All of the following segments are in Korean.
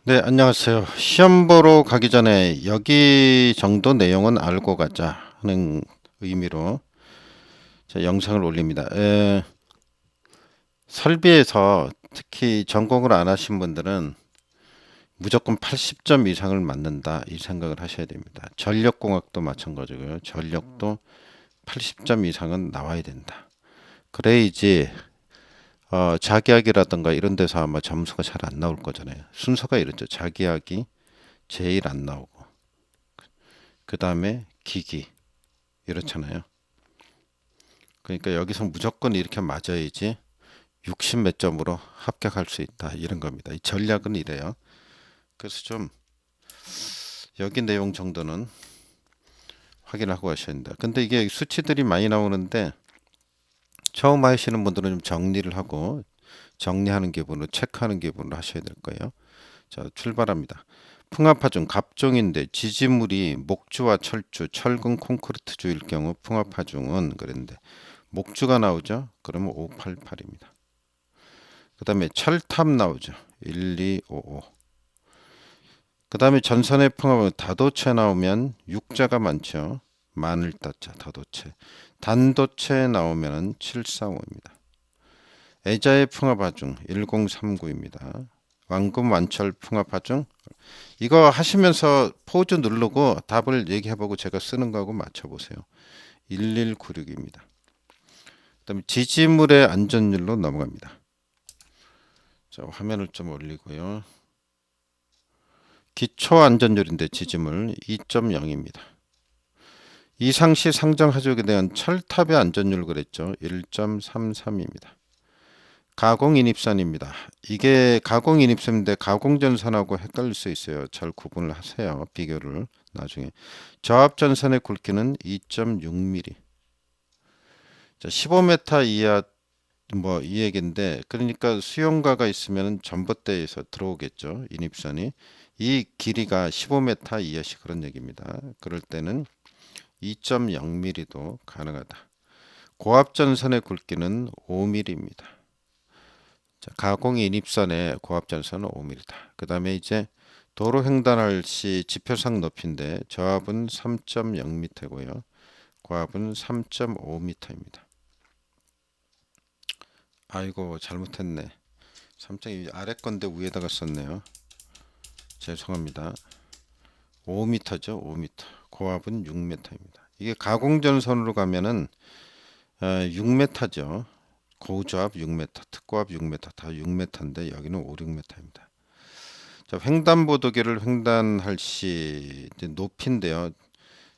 네, 안녕하세요. 시험 보러 가기 전에 여기 정도 내용은 알고 가자 하는 의미로 제 영상을 올립니다. 설비에서 특히 전공을 안 하신 분들은 무조건 80점 이상을 맞는다 이 생각을 하셔야 됩니다. 전력공학도 마찬가지고요. 전력도 80점 이상은 나와야 된다. 그래야지 자기학이라든가 이런 데서 아마 점수가 잘 안 나올 거잖아요. 순서가 이렇죠. 자기학이 제일 안 나오고 그 다음에 기기 이렇잖아요. 그러니까 여기서 무조건 이렇게 맞아야지 60 몇 점으로 합격할 수 있다 이런 겁니다. 이 전략은 이래요. 그래서 좀 여기 내용 정도는 확인하고 가셔야 된다. 근데 이게 수치들이 많이 나오는데 처음 하시는 분들은 좀 정리를 하고 정리하는 기분으로 체크하는 기분으로 하셔야 될 거예요. 자, 출발합니다. 풍합하중 갑종인데 지지물이 목주와 철주, 철근 콘크리트주일 경우 풍합하중은 그랬는데 목주가 나오죠. 그러면 588입니다. 그 다음에 철탑 나오죠. 1255. 그 다음에 전선의 풍합은 다도체 나오면 육자가 많죠. 마늘 따자 다도체. 단도체 나오면 745입니다. 애자의 풍합하중 1039입니다. 완금 완철 풍합하중 이거 하시면서 포즈 누르고 답을 얘기해보고 제가 쓰는 거하고 맞춰보세요. 1196입니다. 그다음에 지지물의 안전율로 넘어갑니다. 자, 화면을 좀 올리고요. 기초 안전율인데 지지물 2.0입니다. 이상시 상정 하족에 대한 철탑의 안전율 그랬죠. 1.33입니다. 가공인입선입니다. 이게 가공인입선인데 가공전선하고 헷갈릴 수 있어요. 잘 구분을 하세요. 비교를 나중에. 저압전선의 굵기는 2.6mm. 자, 15m 이하 뭐 이 얘기인데 그러니까 수용가가 있으면 전봇대에서 들어오겠죠. 인입선이. 이 길이가 15m 이하시 그런 얘기입니다. 그럴 때는 2.0mm도 가능하다. 고압전선의 굵기는 5mm입니다. 자, 가공 인입선의 고압전선은 5mm다. 그 다음에 이제 도로 횡단할 시 지표상 높이인데 저압은 3.0m고요. 고압은 3.5m입니다. 아이고 잘못했네. 3.2 아래 건데 위에다가 썼네요. 죄송합니다. 5m죠. 5m. 고압은 6m입니다. 이게 가공전선으로 가면은 6m죠. 고저압 6m, 특고압 6m 다 6m인데 여기는 5, 6m입니다. 자, 횡단보도계를 횡단할 시 이제 높이인데요.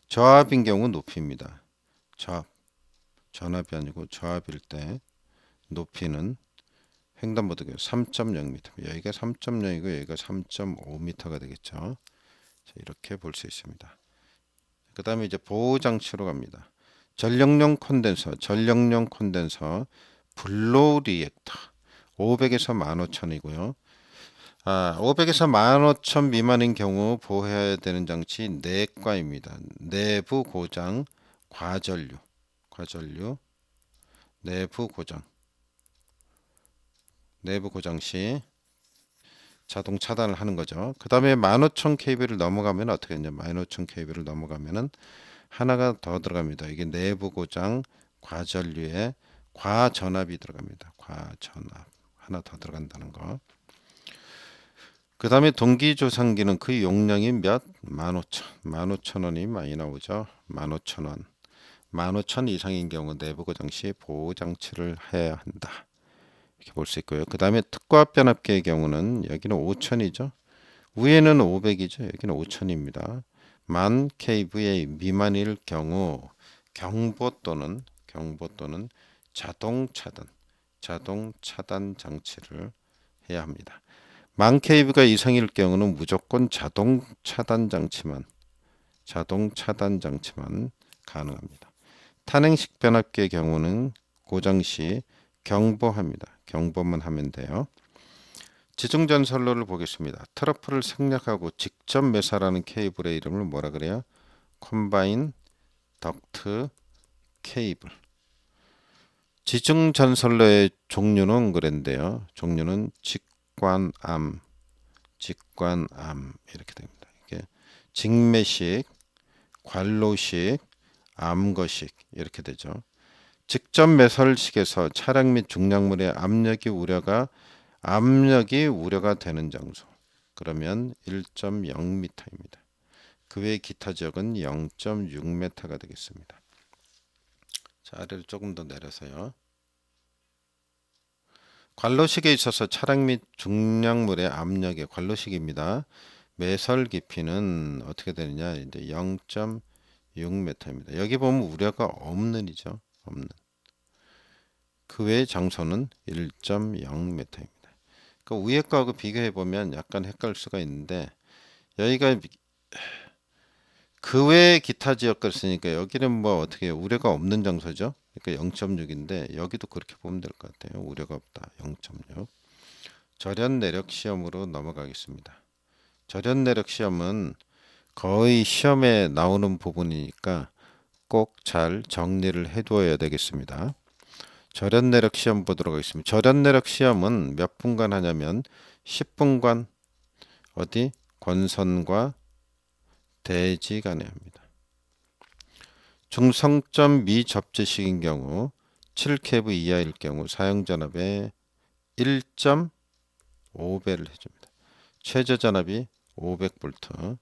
저압인 경우 높이입니다. 저압, 전압이 아니고 저압일 때 높이는 횡단보도계 3.0m. 여기가 3.0이고 여기가 3.5m가 되겠죠. 자, 이렇게 볼 수 있습니다. 그 다음에 이제 보호장치로 갑니다. 전력용 콘덴서, 블로우 리액터 500에서 15,000이고요. 500에서 15,000 미만인 경우 보호해야 되는 장치 내과입니다. 내부 고장, 과전류, 내부 고장, 내부 고장 시 자동 차단을 하는 거죠. 그 다음에 15,000 kb를 넘어가면 어떻게 되냐? 15,000 kb를 넘어가면은 하나가 더 들어갑니다. 이게 내부 고장, 과전류에 과전압이 들어갑니다. 과전압 하나 더 들어간다는 거. 그 다음에 동기조상기는 그 용량이 몇? 15,000. 15,000원이 많이 나오죠. 15,000원. 15,000 이상인 경우 내부 고장 시 보호장치를 해야 한다. 이렇게 볼 수 있고요. 그 다음에 특고압 변압기의 경우는 여기는 5,000이죠. 위에는 500이죠. 여기는 5,000입니다. 만 kVA 미만일 경우 경보 또는 자동 차단 장치를 해야 합니다. 만 kV가 이상일 경우는 무조건 자동 차단 장치만 가능합니다. 탄행식 변압기의 경우는 고장 시 경보합니다. 경보만 하면 돼요. 지중전선로를 보겠습니다. 트러플을 생략하고 직접 매설하는 케이블의 이름을 뭐라 그래요? 콤바인 덕트 케이블. 지중전선로의 종류는 그랬는데요. 종류는 직관암, 직관암 이렇게 됩니다. 이게 직매식, 관로식, 암거식 이렇게 되죠. 직접 매설식에서 차량 및 중량물의 압력이 우려가 되는 장소. 그러면 1.0m입니다. 그 외 기타 지역은 0.6m가 되겠습니다. 자, 아래로 조금 더 내려서요. 관로식에 있어서 차량 및 중량물의 압력의 관로식입니다. 매설 깊이는 어떻게 되느냐? 이제 0.6m입니다. 여기 보면 우려가 없는이죠. 없는. 그 외의 장소는 1.0m입니다. 그 위에 거하고 비교해 보면 약간 헷갈릴 수가 있는데 여기가 그 외의 기타 지역을 쓰니까 여기는 뭐 어떻게 우려가 없는 장소죠. 그러니까 0.6인데 여기도 그렇게 보면 될 것 같아요. 우려가 없다. 0.6. 절연 내력 시험으로 넘어가겠습니다. 절연 내력 시험은 거의 시험에 나오는 부분이니까 꼭 잘 정리를 해두어야 되겠습니다. 절연 내력 시험 보도록 하겠습니다. 절연 내력 시험은 몇 분간 하냐면 10분간 어디 권선과 대지 간에 합니다. 중성점 미접지식인 경우 7kV 이하일 경우 사용전압의 1.5배를 해줍니다. 최저전압이 500V.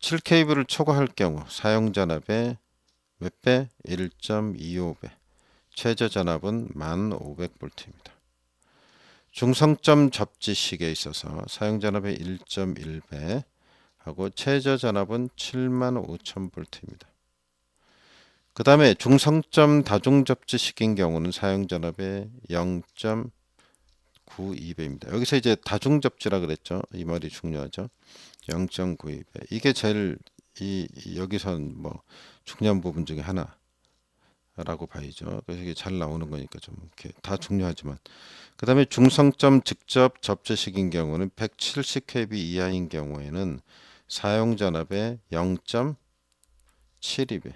7kV를 초과할 경우 사용전압의 몇 배? 1.25배. 최저전압은 1500V입니다. 중성점 접지식에 있어서 사용전압의 1.1배 하고 최저전압은 75,000V입니다. 그 다음에 중성점 다중접지식인 경우는 사용전압의 0.92배입니다. 여기서 이제 다중접지라 그랬죠. 이 말이 중요하죠. 0.92배. 이게 제일 여기선 뭐 중요한 부분 중에 하나라고 봐야죠. 그래서 이게 잘 나오는 거니까 좀 이렇게 다 중요하지만. 그 다음에 중성점 직접 접지식인 경우는 170kV 이하인 경우에는 사용전압의 0.72배.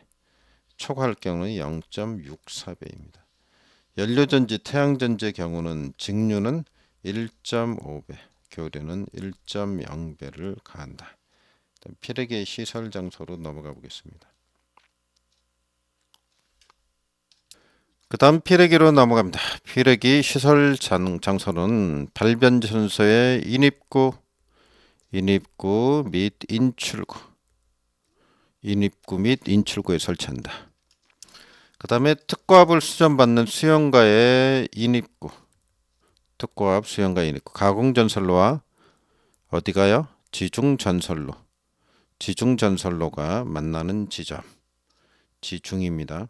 초과할 경우는 0.64배입니다. 연료전지, 태양전지의 경우는 직류는 1.5배, 교류는 1.0배를 가한다. 피레기의 시설 장소로 넘어가 보겠습니다. 그 다음 피레기로 넘어갑니다. 피레기 시설 장소는 발변전소의 인입구 및 인출구에 설치한다. 그 다음에 특고압을 수전받는 수용가의 인입구, 특고압 수용가 인입구, 가공전선로와 어디가요? 지중전선로가 만나는 지점, 지중입니다.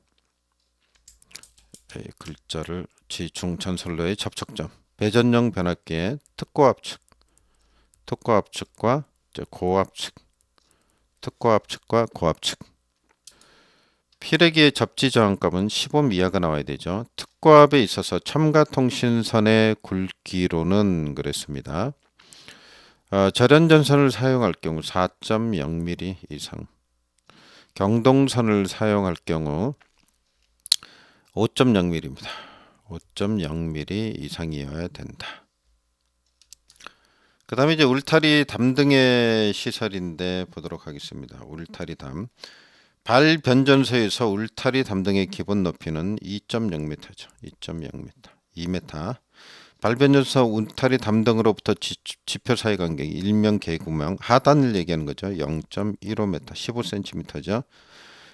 글자를 지중전선로의 접촉점, 배전용 변압기의 특고압 측과 고압 측, 특고압 측과 고압 측. 피레기의 접지 저항값은 15 이하가 나와야 되죠. 특고압에 있어서 첨가통신선의 굵기로는 그랬습니다. 절연전선을 사용할 경우 4.0mm 이상, 경동선을 사용할 경우 5.0mm입니다. 5.0mm 이상이어야 된다. 그 다음에 이제 울타리 담등의 시설인데 보도록 하겠습니다. 울타리 담. 발변전소에서 울타리 담등의 기본 높이는 2.0m죠. 2.0m, 2m. 발변전소 울타리 담등으로부터 지표 사이 간격이 일명 개구멍 하단을 얘기하는 거죠. 0.15m, 15cm죠.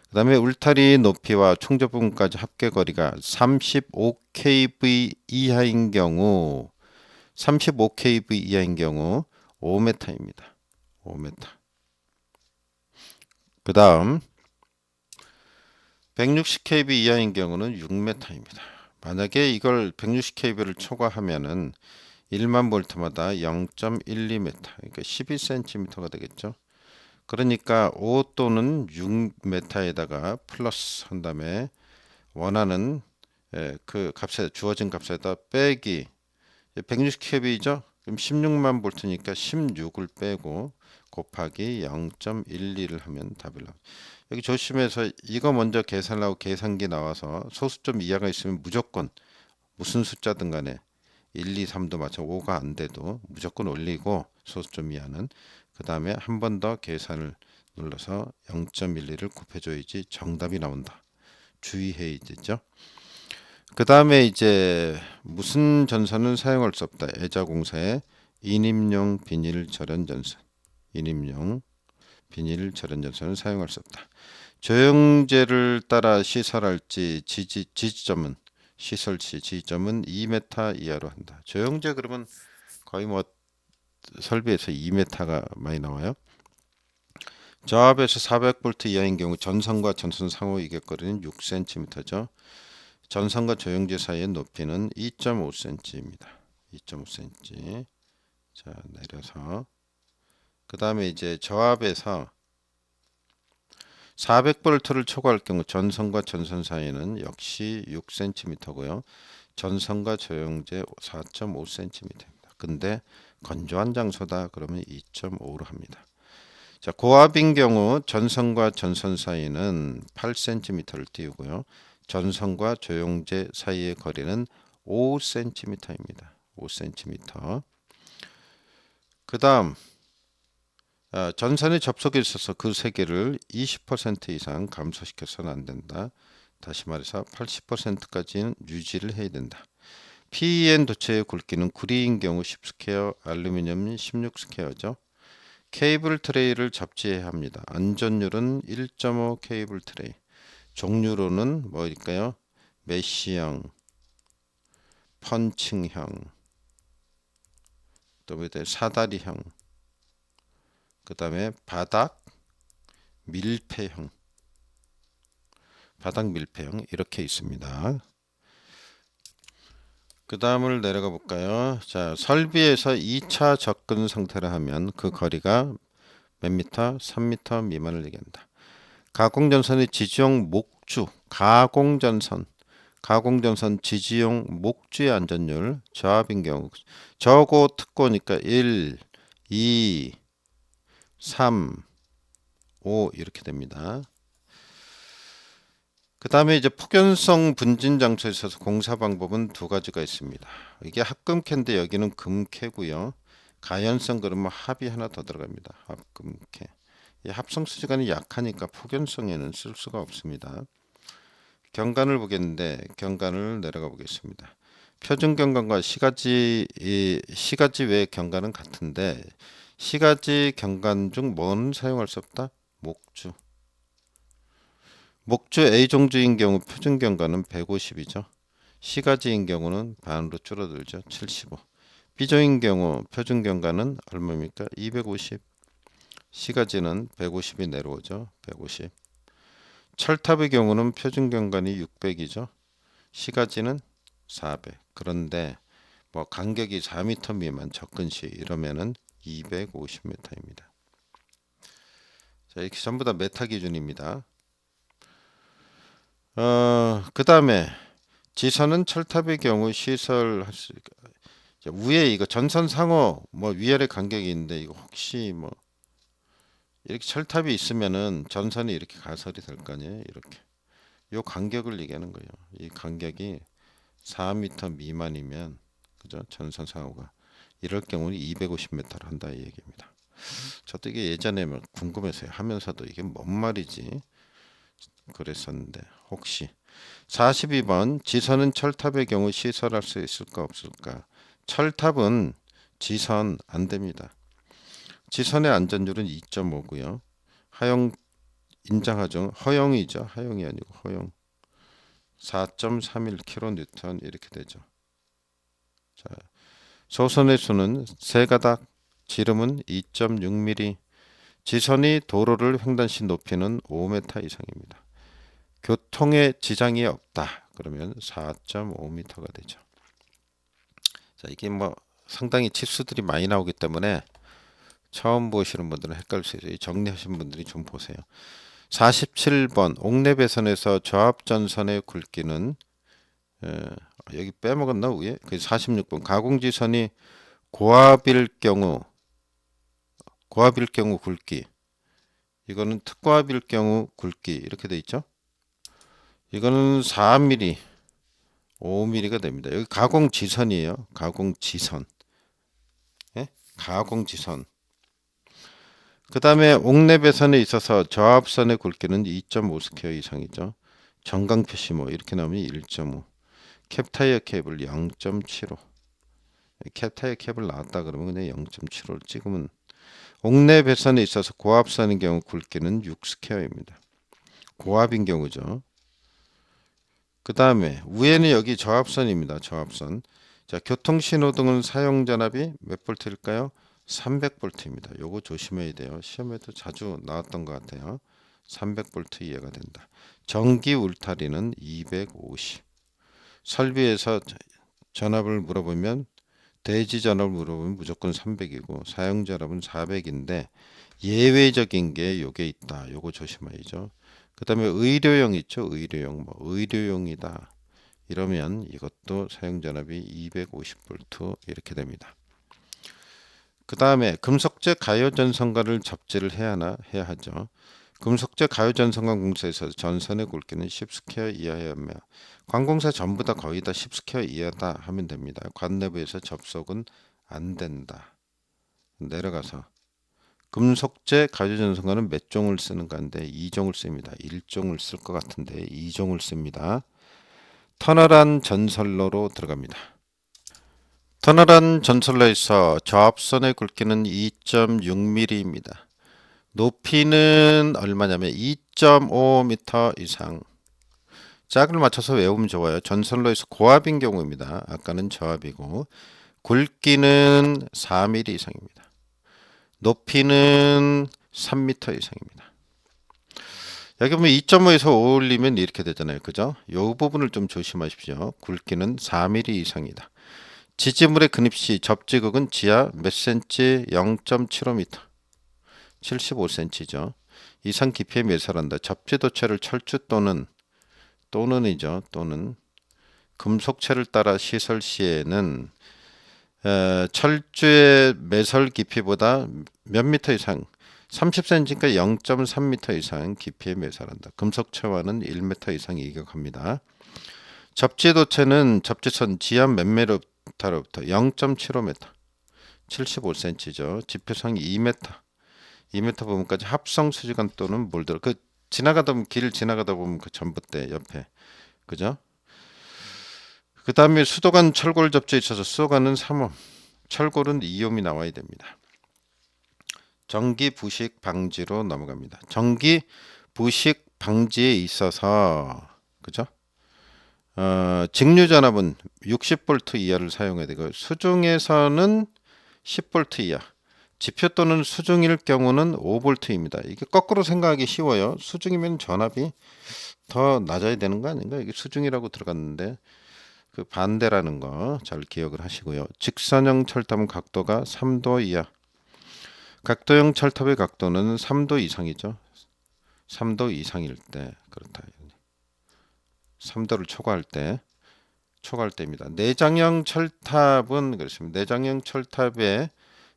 그 다음에 울타리 높이와 충저 부분까지 합계 거리가 35kV 이하인 경우 5m입니다. 5m. 그 다음 160kV 이하인 경우는 6m입니다. 만약에 이걸 160kV를 초과하면은 1만 볼트마다 0.12m, 그러니까 12cm가 되겠죠. 그러니까 5 또는 6m에다가 플러스 한 다음에 원하는 그 값에 주어진 값에다 빼기 160kV죠. 그럼 16만 볼트니까 16을 빼고 곱하기 0.12를 하면 답이 나옵니다. 여기 조심해서 이거 먼저 계산하고 계산기 나와서 소수점 이하가 있으면 무조건 무슨 숫자든 간에 1, 2, 3도 마찬가지 5가 안 돼도 무조건 올리고 소수점 이하는. 그 다음에 한 번 더 계산을 눌러서 0.12를 곱해줘야지 정답이 나온다. 주의해야 되죠. 그 다음에 이제 무슨 전선은 사용할 수 없다. 애자공사의 인임용 비닐 절연 전선, 인임용 비닐 절연 전선은 사용할 수 없다. 조영제를 따라 시설할지 지지점은 시설 시 지지점은 2m 이하로 한다. 조영제 그러면 거의 뭐 설비에서 2m가 많이 나와요. 저압에서 400V 이하인 경우 전선과 전선 상호 이격거리는 6cm죠. 전선과 조영제 사이의 높이는 2.5cm입니다. 2.5cm. 자, 내려서 그 다음에 이제 저압에서 400V를 초과할 경우 전선과 전선 사이는 역시 6cm고요. 전선과 조영제 4.5cm입니다. 근데 건조한 장소다 그러면 2.5로 합니다. 자, 고압인 경우 전선과 전선 사이는 8cm를 띄우고요. 전선과 조영제 사이의 거리는 5cm입니다. 5cm. 그 다음 전선에 접속에 있어서 그 세개를 20% 이상 감소시켜서는 안 된다. 다시 말해서 80%까지는 유지를 해야 된다. PEN 도체의 굵기는 구리인 경우 10스퀘어, 알루미늄 16스퀘어죠. 케이블 트레이를 잡지해야 합니다. 안전율은 1.5 케이블 트레이. 종류로는 뭐일까요? 메쉬형, 펀칭형, 또 사다리형, 그 다음에 바닥 밀폐형, 바닥 밀폐형 이렇게 있습니다. 그 다음을 내려가 볼까요? 자, 설비에서 2차 접근 상태를 하면 그 거리가 몇 미터? 3미터 미만을 얘기한다. 가공전선의 지지용 목주, 가공전선 지지용 목주의 안전율, 저압인 경우 저고 특고니까 1, 2, 3, 5 이렇게 됩니다. 그 다음에 이제 폭연성 분진 장소에 있어서 공사 방법은 두 가지가 있습니다. 이게 합금캐인데 여기는 금캐고요. 가연성 그러면 합이 하나 더 들어갑니다. 합금캐. 이 합성 수지관이 약하니까 폭연성에는 쓸 수가 없습니다. 경관을 보겠는데 경관을 내려가 보겠습니다. 표준 경관과 시가지 외 경관은 같은데 시가지 경관 중 뭐는 사용할 수 없다? 목주. 목주 A종주인 경우 표준 경관은 150이죠. 시가지인 경우는 반으로 줄어들죠. 75. B종인 경우 표준 경관은 얼마입니까? 250. 시가지는 150이 내려오죠. 150. 철탑의 경우는 표준 경관이 600이죠. 시가지는 400. 그런데 뭐 간격이 4m 미만 접근 시 이러면은 250m입니다. 자, 이렇게 전부 다 메타 기준입니다. 그 다음에 지선은 철탑의 경우 시설할 수 위에 이거 전선 상호 뭐 위아래 간격이 있는데 이거 혹시 뭐 이렇게 철탑이 있으면은 전선이 이렇게 가설이 될 거 아니에요. 이렇게 요 간격을 얘기하는 거예요. 이 간격이 4m 미만이면 그죠? 전선 상호가 이럴 경우는 250m를 한다 이 얘기입니다. 저도 이게 예전에 뭐 궁금해서요. 하면서도 이게 뭔 말이지 그랬었는데 혹시 42번 지선은 철탑의 경우 시설할 수 있을까 없을까? 철탑은 지선 안 됩니다. 지선의 안전율은 2.5고요. 하용 인정하죠. 허용이죠. 하용이 아니고 허용. 4.31kN 이렇게 되죠. 자, 소선의 수는 세 가닥, 지름은 2.6mm, 지선이 도로를 횡단시 높이는 5m 이상입니다. 교통에 지장이 없다. 그러면 4.5m가 되죠. 자, 이게 뭐 상당히 치수들이 많이 나오기 때문에 처음 보시는 분들은 헷갈릴 수 있어요. 정리하신 분들이 좀 보세요. 47번 옥내배선에서 저압전선의 굵기는 여기 빼먹었나 위에? 46번 가공지선이 고압일 경우 굵기 이거는 특고압일 경우 굵기 이렇게 돼 있죠. 이거는 4mm 5mm가 됩니다. 여기 가공지선이에요. 가공지선. 예? 가공지선. 그 다음에 옥내 배선에 있어서 저압선의 굵기는 2.5스퀘어 이상이죠. 정강 표시모 이렇게 나오면 1.5. 캡타이어 케이블 0.75. 캡타이어 케이블 나왔다 그러면 그냥 0.75를 찍으면, 옥내 배선에 있어서 고압선의 경우 굵기는 6스퀘어입니다. 고압인 경우죠. 그 다음에 위에는 여기 저압선입니다. 저압선. 자, 교통신호등은 사용전압이 몇 볼트일까요? 300볼트입니다. 요거 조심해야 돼요. 시험에도 자주 나왔던 것 같아요. 300볼트 이해가 된다. 전기 울타리는 250. 설비에서 전압을 물어보면, 대지 전압을 물어보면 무조건 300이고 사용 전압은 400인데 예외적인 게 요게 있다. 요거 조심해야죠. 그 다음에 의료용 있죠. 의료용, 뭐 의료용이다 이러면 이것도 사용 전압이 250볼트 이렇게 됩니다. 그 다음에 금속재 가요전선과를 접지를 해야 하나? 해야 하죠. 금속재 가요전선과 공사에서 전선의 굵기는 10스퀘어 이하여며, 관공사 전부 다 거의 다 10스퀘어 이하다 하면 됩니다. 관내부에서 접속은 안 된다. 내려가서 금속재 가요전선과는 몇 종을 쓰는가인데 2종을 씁니다. 1종을 쓸 것 같은데 2종을 씁니다. 터널한 전선로로 들어갑니다. 터널한 전선로에서 저압선의 굵기는 2.6mm입니다. 높이는 얼마냐면 2.5m 이상. 짝을 맞춰서 외우면 좋아요. 전선로에서 고압인 경우입니다. 아까는 저압이고, 굵기는 4mm 이상입니다. 높이는 3m 이상입니다. 여기 보면 2.5에서 5 올리면 이렇게 되잖아요. 그죠? 이 부분을 좀 조심하십시오. 굵기는 4mm 이상이다. 지지물의 근입시 접지극은 지하 몇 cm? 0.75m. 75cm죠. 이상 깊이에 매설한다. 접지도체를 철주 또는이죠. 또는 금속체를 따라 시설 시에는 철주의 매설 깊이보다 몇 미터 이상, 30cm니까 0.3m 이상 깊이에 매설한다. 금속체와는 1m 이상 이격합니다. 접지도체는 접지선 지하 몇 미터로부터 0.75m, 75cm죠. 지표상 2m, 2m 부분까지 합성 수지관 또는 몰드로, 그 지나가다 보면, 길 지나가다 보면 그 전봇대 옆에, 그죠? 그 다음에 수도관 철골 접지에 있어서 수도관은 3옴, 철골은 2옴이 나와야 됩니다. 전기 부식 방지로 넘어갑니다. 전기 부식 방지에 있어서, 그죠? 직류 전압은 60V 이하를 사용해야 되고, 수중에서는 10V 이하, 지표 또는 수중일 경우는 5V입니다. 이게 거꾸로 생각하기 쉬워요. 수중이면 전압이 더 낮아야 되는 거 아닌가? 이게 수중이라고 들어갔는데 그 반대라는 거 잘 기억을 하시고요. 직선형 철탑은 각도가 3도 이하. 각도형 철탑의 각도는 3도 이상이죠. 3도 이상일 때, 그렇다. 3도를 초과할 때입니다. 내장형 철탑은 그렇습니다. 내장형 철탑의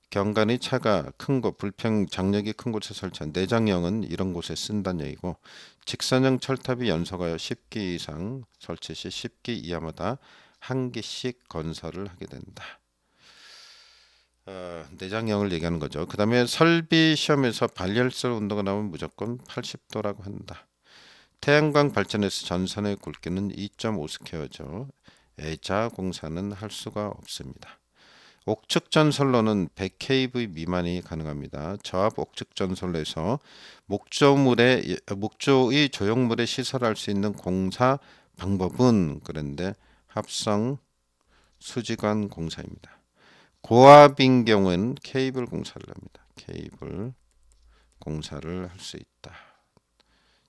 경관의 차가 큰 곳, 불평 장력이 큰 곳에 설치한 내장형은 이런 곳에 쓴다는 얘기고, 직선형 철탑이 연소가요 10기 이상 설치 시 10기 이하마다 한 기씩 건설을 하게 된다. 내장형을 얘기하는 거죠. 그 다음에 설비 시험에서 발열설 온도가 나오면 무조건 80도라고 한다. 태양광 발전에서 전선의 굵기는 2.5스퀘어죠. 애자 공사는 할 수가 없습니다. 옥측전선로는 100kV 미만이 가능합니다. 저압 옥측전선로에서 목조의 조형물에 시설할 수 있는 공사 방법은, 그런데 합성 수지관 공사입니다. 고압인 경우에는 케이블 공사를 합니다. 케이블 공사를 할 수 있다.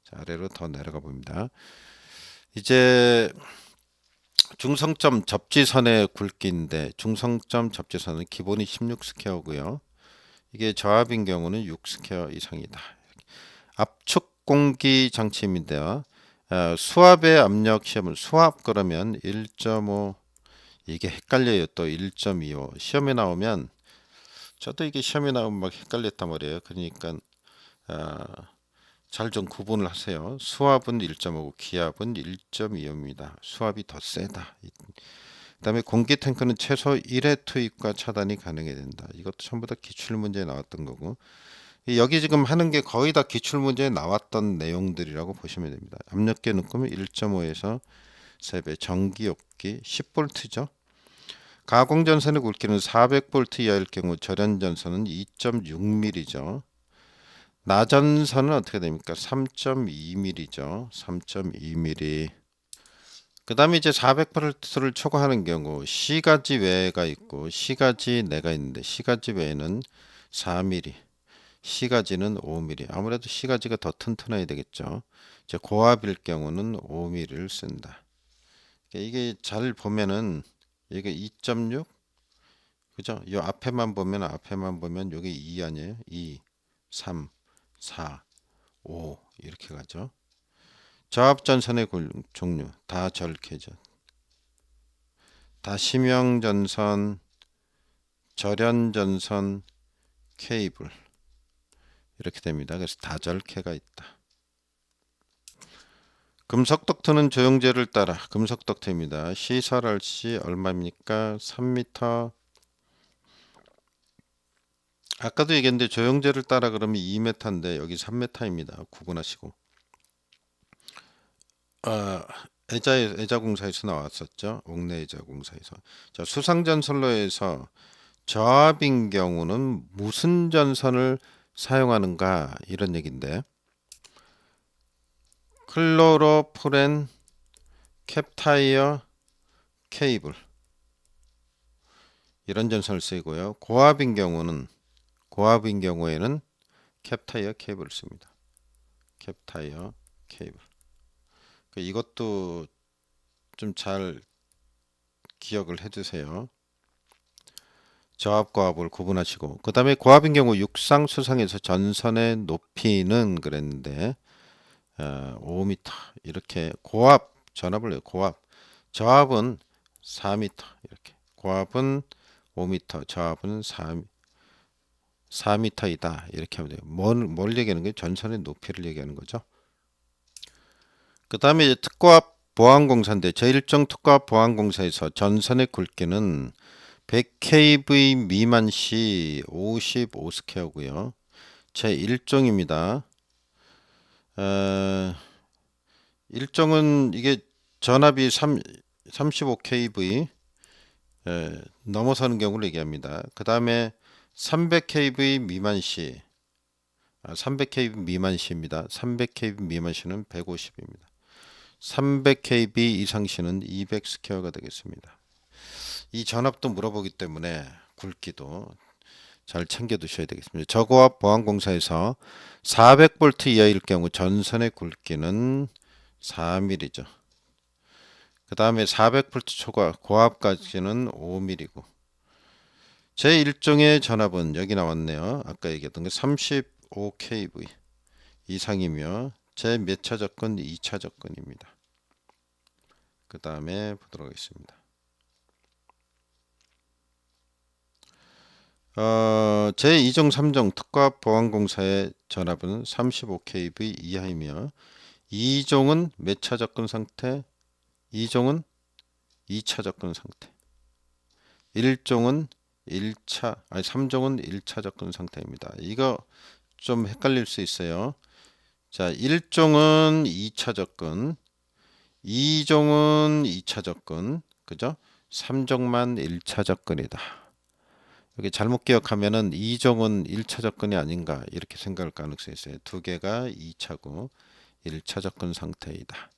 자, 아래로 더 내려가 봅니다. 이제 중성점 접지선의 굵기인데, 중성점 접지선은 기본이 16스퀘어고요. 이게 저압인 경우는 6스퀘어 이상이다. 압축 공기 장치입니다. 수압의 압력 시험은 수압 그러면 1.5, 이게 헷갈려요. 또 1.25 시험에 나오면, 저도 이게 시험에 나오면 막 헷갈렸단 말이에요. 그러니까 잘 좀 구분을 하세요. 수압은 1.5고 기압은 1.25입니다. 수압이 더 세다. 그다음에 공기 탱크는 최소 1회 투입과 차단이 가능해야 된다. 이것도 전부 다 기출 문제에 나왔던 거고. 여기 지금 하는 게 거의 다 기출 문제에 나왔던 내용들이라고 보시면 됩니다. 압력계 눈금은 1.5에서 3배, 전기욕기 10V죠. 가공전선의 굵기는 400V 이하일 경우 절연전선은 2.6mm죠. 나전선은 어떻게 됩니까? 3.2mm죠. 3.2mm. 그 다음에 이제 400V를 초과하는 경우 C가지 외가 있고 C가지 내가 있는데 C가지 외에는 4mm, C가지는 5mm. 아무래도 C가지가 더 튼튼해야 되겠죠. 이제 고압일 경우는 5mm를 쓴다. 이게 잘 보면은 이게 2.6 그죠? 이 앞에만 보면 이게 2 아니에요? 2, 3, 4, 5 이렇게 가죠. 저압전선의 종류 다 절개죠. 다심형전선, 절연전선, 케이블 이렇게 됩니다. 그래서 다절개가 있다. 금속덕트는 조형제를 따라 금속덕트입니다. C4RC 얼마입니까? 3m. 아까도 얘기했는데 조형제를 따라 그러면 2m인데 여기 3m입니다. 구분하시고. 애자공사에서 나왔었죠. 옥내 애자공사에서. 자, 수상전선로에서 저압인 경우는 무슨 전선을 사용하는가 이런 얘기인데 클로로프렌 캡타이어 케이블 이런 전선을 쓰이고요. 고압인 경우에는 캡타이어 케이블을 씁니다. 캡타이어 케이블. 이것도 좀 잘 기억을 해두세요. 저압 고압을 구분하시고 그 다음에 고압인 경우 육상 수상에서 전선의 높이는 그랬는데 5m 이렇게 고압 전압을 내요. 고압 저압은 4m 이렇게 고압은 5m 저압은 4m이다 이렇게 하면 돼요. 뭘 얘기하는 거예요? 전선의 높이를 얘기하는 거죠. 그 다음에 이제 특고압 보안공사인데 제1종 특고압 보안공사에서 전선의 굵기는 100kV 미만 시 55스퀘어고요. 제1종입니다. 1종은 이게 전압이 35kV 넘어서는 경우를 얘기합니다. 그 다음에 300kV 미만 시 300kV 미만 시입니다. 300kV 미만 시는 150입니다. 300kV 이상 시는 200스퀘어가 되겠습니다. 이 전압도 물어보기 때문에 굵기도 잘 챙겨 두셔야 되겠습니다. 저고압 보안공사에서 400V 이하일 경우 전선의 굵기는 4mm죠. 그 다음에 400V 초과 고압까지는 5mm고 제1종의 전압은 여기 나왔네요. 아까 얘기했던 게 35kV 이상이며 제 몇 차 접근? 2차 접근입니다. 그 다음에 보도록 하겠습니다. 제2종 3종 특고압 보안공사의 전압은 35kV 이하이며 2종은 몇 차 접근 상태? 2종은 2차 접근 상태. 1종은 3종은 1차 접근 상태입니다. 이거 좀 헷갈릴 수 있어요. 자, 1종은 2차 접근, 2종은 2차 접근, 그죠? 3종만 1차 접근이다. 여기 잘못 기억하면은 2종은 1차 접근이 아닌가 이렇게 생각할 가능성이 있어요. 두 개가 2차고 1차 접근 상태이다.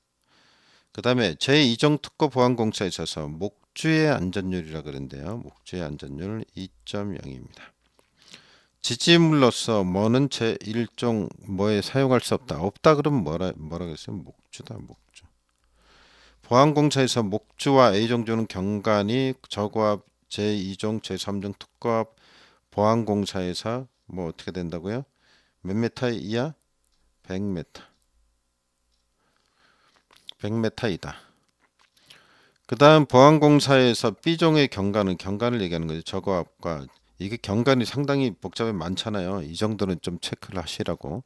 그 다음에 제2종 특고 보안공사에 있어서 목주의 안전율이라 그러는데요. 목주의 안전율 2.0입니다. 지지물로서 뭐는 제1종 뭐에 사용할 수 없다. 없다 그러면 뭐라 그랬어요? 목주다 목주. 보안공사에서 목주와 A종조는 경관이 저고압 제2종 제3종 특고압 보안공사에서 뭐 어떻게 된다고요? 몇 메타 이하? 100m. 100m이다. 그 다음 보안공사에서 B종의 경관을 얘기하는 거죠. 저고압과 이게 경관이 상당히 복잡해 많잖아요. 이 정도는 좀 체크를 하시라고.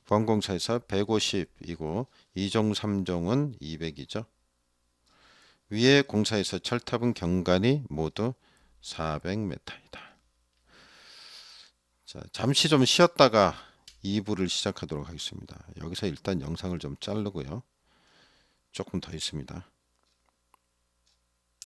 보안공사에서 150이고 2종 3종은 200이죠. 위에 공사에서 철탑은 경관이 모두 400m이다. 자, 잠시 좀 쉬었다가 2부를 시작하도록 하겠습니다. 여기서 일단 영상을 좀 자르고요. 조금 더 있습니다.